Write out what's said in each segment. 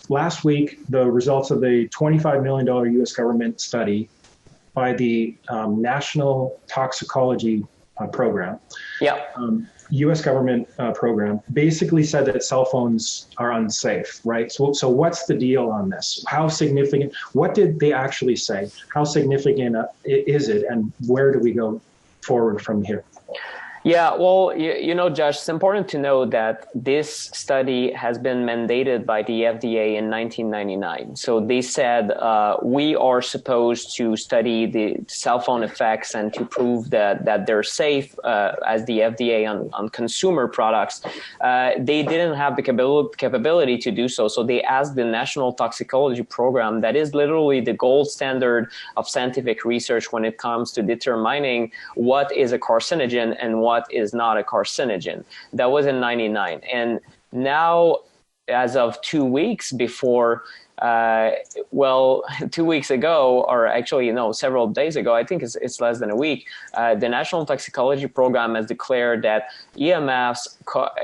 last week, the results of the $25 million US government study by the National Toxicology Program. Yeah. US government program basically said that cell phones are unsafe, right? So what's the deal on this? How significant, what did they actually say? How significant is it, and where do we go forward from here? Yeah, well, you know, Josh, it's important to know that this study has been mandated by the FDA in 1999. So they said we are supposed to study the cell phone effects and to prove that they're safe as the FDA on consumer products. They didn't have the capability to do so. So they asked the National Toxicology Program, that is literally the gold standard of scientific research when it comes to determining what is a carcinogen and what is not a carcinogen. That was in 99. And now, as of 2 weeks before, 2 weeks ago, or actually, no, several days ago, I think it's less than a week, the National Toxicology Program has declared that EMFs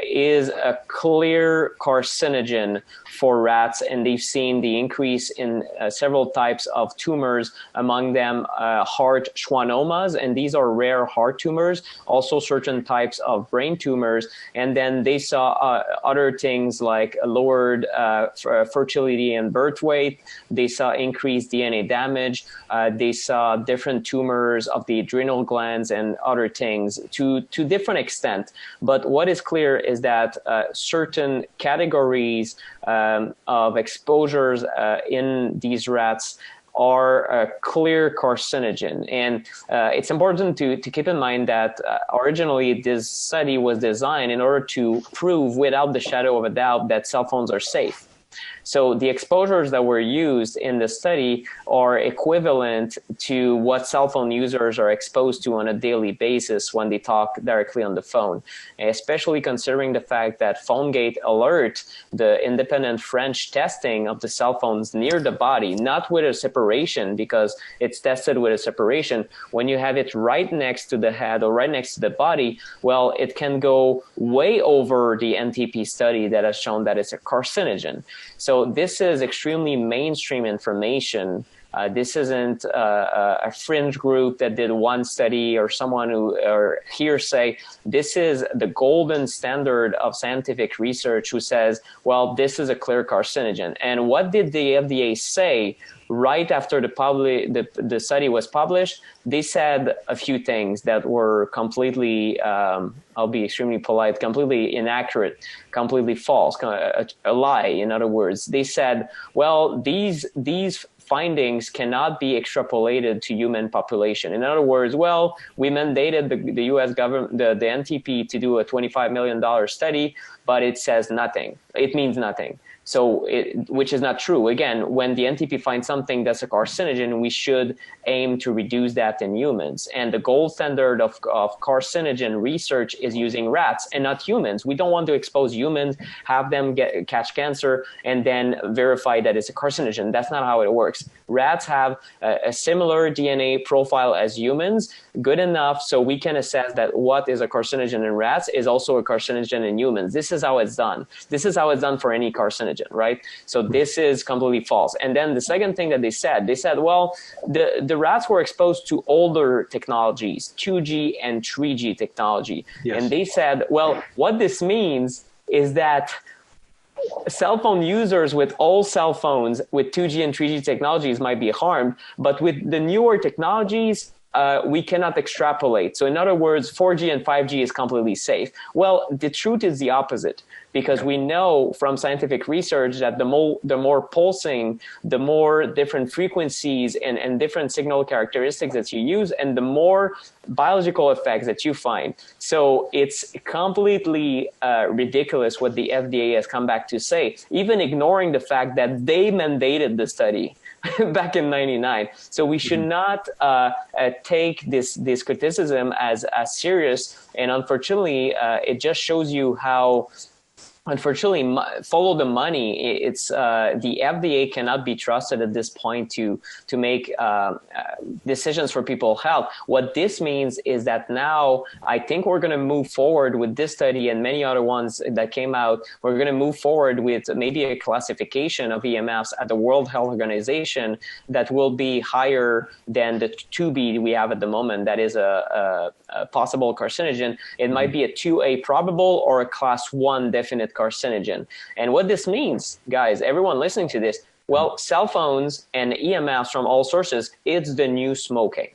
is a clear carcinogen for rats, and they've seen the increase in several types of tumors, among them heart schwannomas, and these are rare heart tumors, also certain types of brain tumors, and then they saw other things like lowered fertility and birth weight. They saw increased DNA damage. They saw different tumors of the adrenal glands and other things to different extent. But what is clear is that certain categories of exposures in these rats are a clear carcinogen. And it's important to keep in mind that originally this study was designed in order to prove without the shadow of a doubt that cell phones are safe. So the exposures that were used in the study are equivalent to what cell phone users are exposed to on a daily basis when they talk directly on the phone, especially considering the fact that PhoneGate alert the independent French testing of the cell phones near the body, not with a separation, because it's tested with a separation. When you have it right next to the head or right next to the body, well, it can go way over the NTP study that has shown that it's a carcinogen. So this is extremely mainstream information. This isn't a fringe group that did one study or someone who or hearsay. This is the golden standard of scientific research who says, well, this is a clear carcinogen. And what did the FDA say right after the study was published? They said a few things that were completely, I'll be extremely polite, completely inaccurate, completely false, a lie, in other words. They said, well, these findings cannot be extrapolated to human population. In other words, well, we mandated the U.S. government, the NTP, to do a $25 million study, but it says nothing. It means nothing. So, which is not true. Again, when the NTP finds something that's a carcinogen, we should aim to reduce that in humans. And the gold standard of carcinogen research is using rats and not humans. We don't want to expose humans, have them catch cancer, and then verify that it's a carcinogen. That's not how it works. Rats have a similar DNA profile as humans, good enough so we can assess that what is a carcinogen in rats is also a carcinogen in humans. This is how it's done. This is how it's done for any carcinogen, right? So this is completely false. And then the second thing that they said, well, the rats were exposed to older technologies, 2G and 3G technology. Yes. And they said, well, what this means is that cell phone users with old cell phones with 2G and 3G technologies might be harmed, but with the newer technologies, we cannot extrapolate. So in other words, 4G and 5G is completely safe. Well, the truth is the opposite, because we know from scientific research that the more pulsing, the more different frequencies and different signal characteristics that you use, and the more biological effects that you find. So it's completely ridiculous what the FDA has come back to say, even ignoring the fact that they mandated the study back in 99. So we should not take this criticism as serious. And unfortunately, it just shows you how unfortunately, follow the money. It's the FDA cannot be trusted at this point to make decisions for people's health. What this means is that now I think we're going to move forward with this study and many other ones that came out. We're going to move forward with maybe a classification of EMFs at the World Health Organization that will be higher than the 2B we have at the moment. That is a possible carcinogen. It might be a 2A probable or a class 1 definite carcinogen. And what this means, guys, everyone listening to this, well, cell phones and EMFs from all sources, it's the new smoking.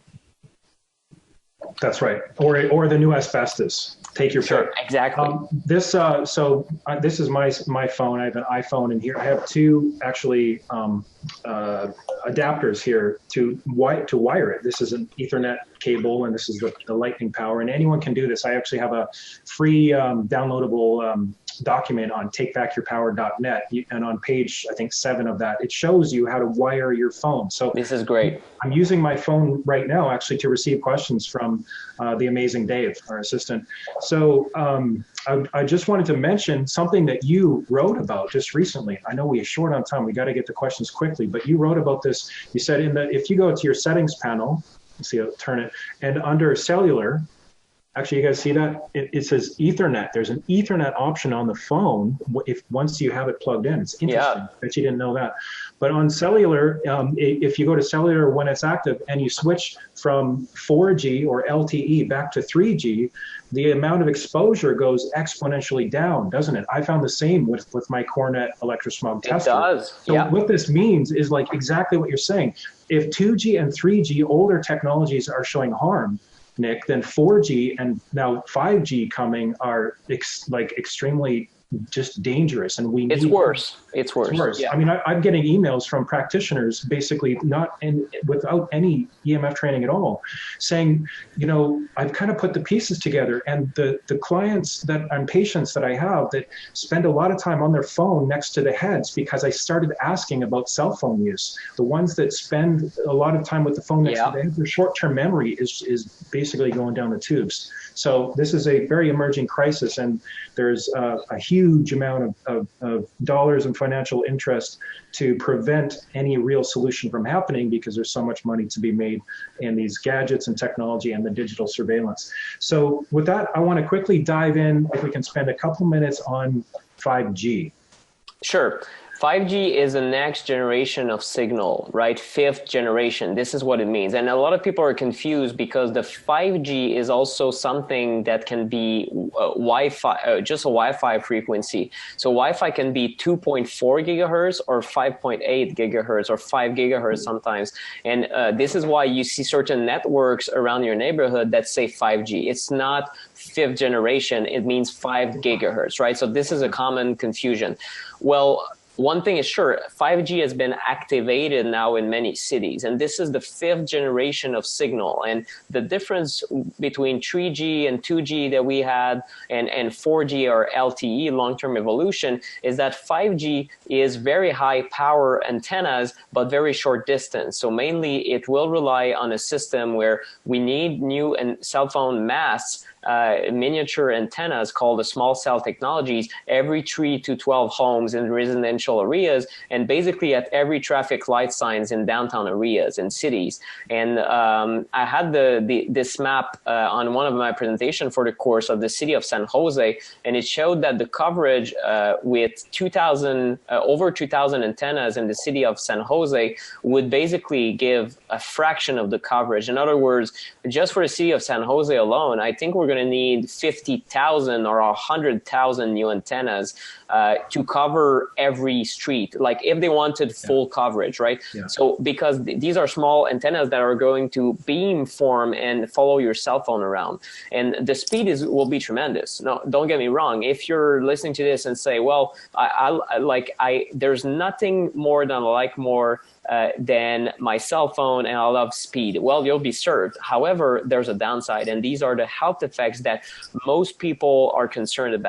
That's right. Or the new asbestos. Take your pick. Exactly. This is my phone. I have an iPhone, and here I have two actually adapters here to wire it. This is an Ethernet cable, and this is the lightning power. And anyone can do this. I actually have a free downloadable document on takebackyourpower.net, and on page I think 7 of that, it shows you how to wire your phone. So this is great. I'm using my phone right now actually to receive questions from the amazing Dave, our assistant. So I just wanted to mention something that you wrote about just recently. I know we are short on time. We got to get the questions quickly, but you wrote about this. You said if you go to your settings panel, let's see, I'll turn it, and under cellular, actually, you guys see that? It says Ethernet. There's an Ethernet option on the phone once you have it plugged in. It's interesting. Yeah. Bet you didn't know that. But on cellular, if you go to cellular when it's active and you switch from 4G or LTE back to 3G, the amount of exposure goes exponentially down, doesn't it? I found the same with my Cornet electrosmog tester. It does. So yeah. What this means is like exactly what you're saying. If 2G and 3G older technologies are showing harm, Nick, then 4G and now 5G coming are extremely just dangerous, and it's worse. It's worse. Yeah. I mean, I'm getting emails from practitioners, basically without any EMF training at all, saying, I've kind of put the pieces together, and the clients and patients that I have that spend a lot of time on their phone next to the heads, because I started asking about cell phone use. The ones that spend a lot of time with the phone next to the head, their short-term memory is basically going down the tubes. So this is a very emerging crisis, and there's a huge amount of dollars and financial interest to prevent any real solution from happening, because there's so much money to be made in these gadgets and technology and the digital surveillance. So with that, I want to quickly dive in, if we can spend a couple minutes on 5G. Sure. 5G is the next generation of signal, right? 5th generation. This is what it means. And a lot of people are confused because the 5G is also something that can be Wi-Fi, just a Wi-Fi frequency. So Wi-Fi can be 2.4 gigahertz or 5.8 gigahertz or 5 gigahertz sometimes. And this is why you see certain networks around your neighborhood that say 5G. It's not 5th generation. It means 5 gigahertz, right? So this is a common confusion. Well, one thing is sure, 5G has been activated now in many cities, and this is the 5th generation of signal. And the difference between 3G and 2G that we had and 4G or LTE, long-term evolution, is that 5G is very high power antennas, but very short distance. So mainly it will rely on a system where we need new cell phone masts, miniature antennas called the small cell technologies, every 3 to 12 homes in residential areas, and basically at every traffic light signs in downtown areas and cities. And I had this map on one of my presentations for the course of the city of San Jose, and it showed that the coverage with over 2,000 antennas in the city of San Jose would basically give a fraction of the coverage. In other words, just for the city of San Jose alone, I think we're going to need 50,000 or 100,000 new antennas to cover every street, like if they wanted full coverage, right? Yeah. So because these are small antennas that are going to beam form and follow your cell phone around, and the speed will be tremendous. No, don't get me wrong. If you're listening to this and say, well, there's nothing more than I like more than my cell phone, and I love speed. Well, you'll be served. However, there's a downside, and these are the health effects that most people are concerned about.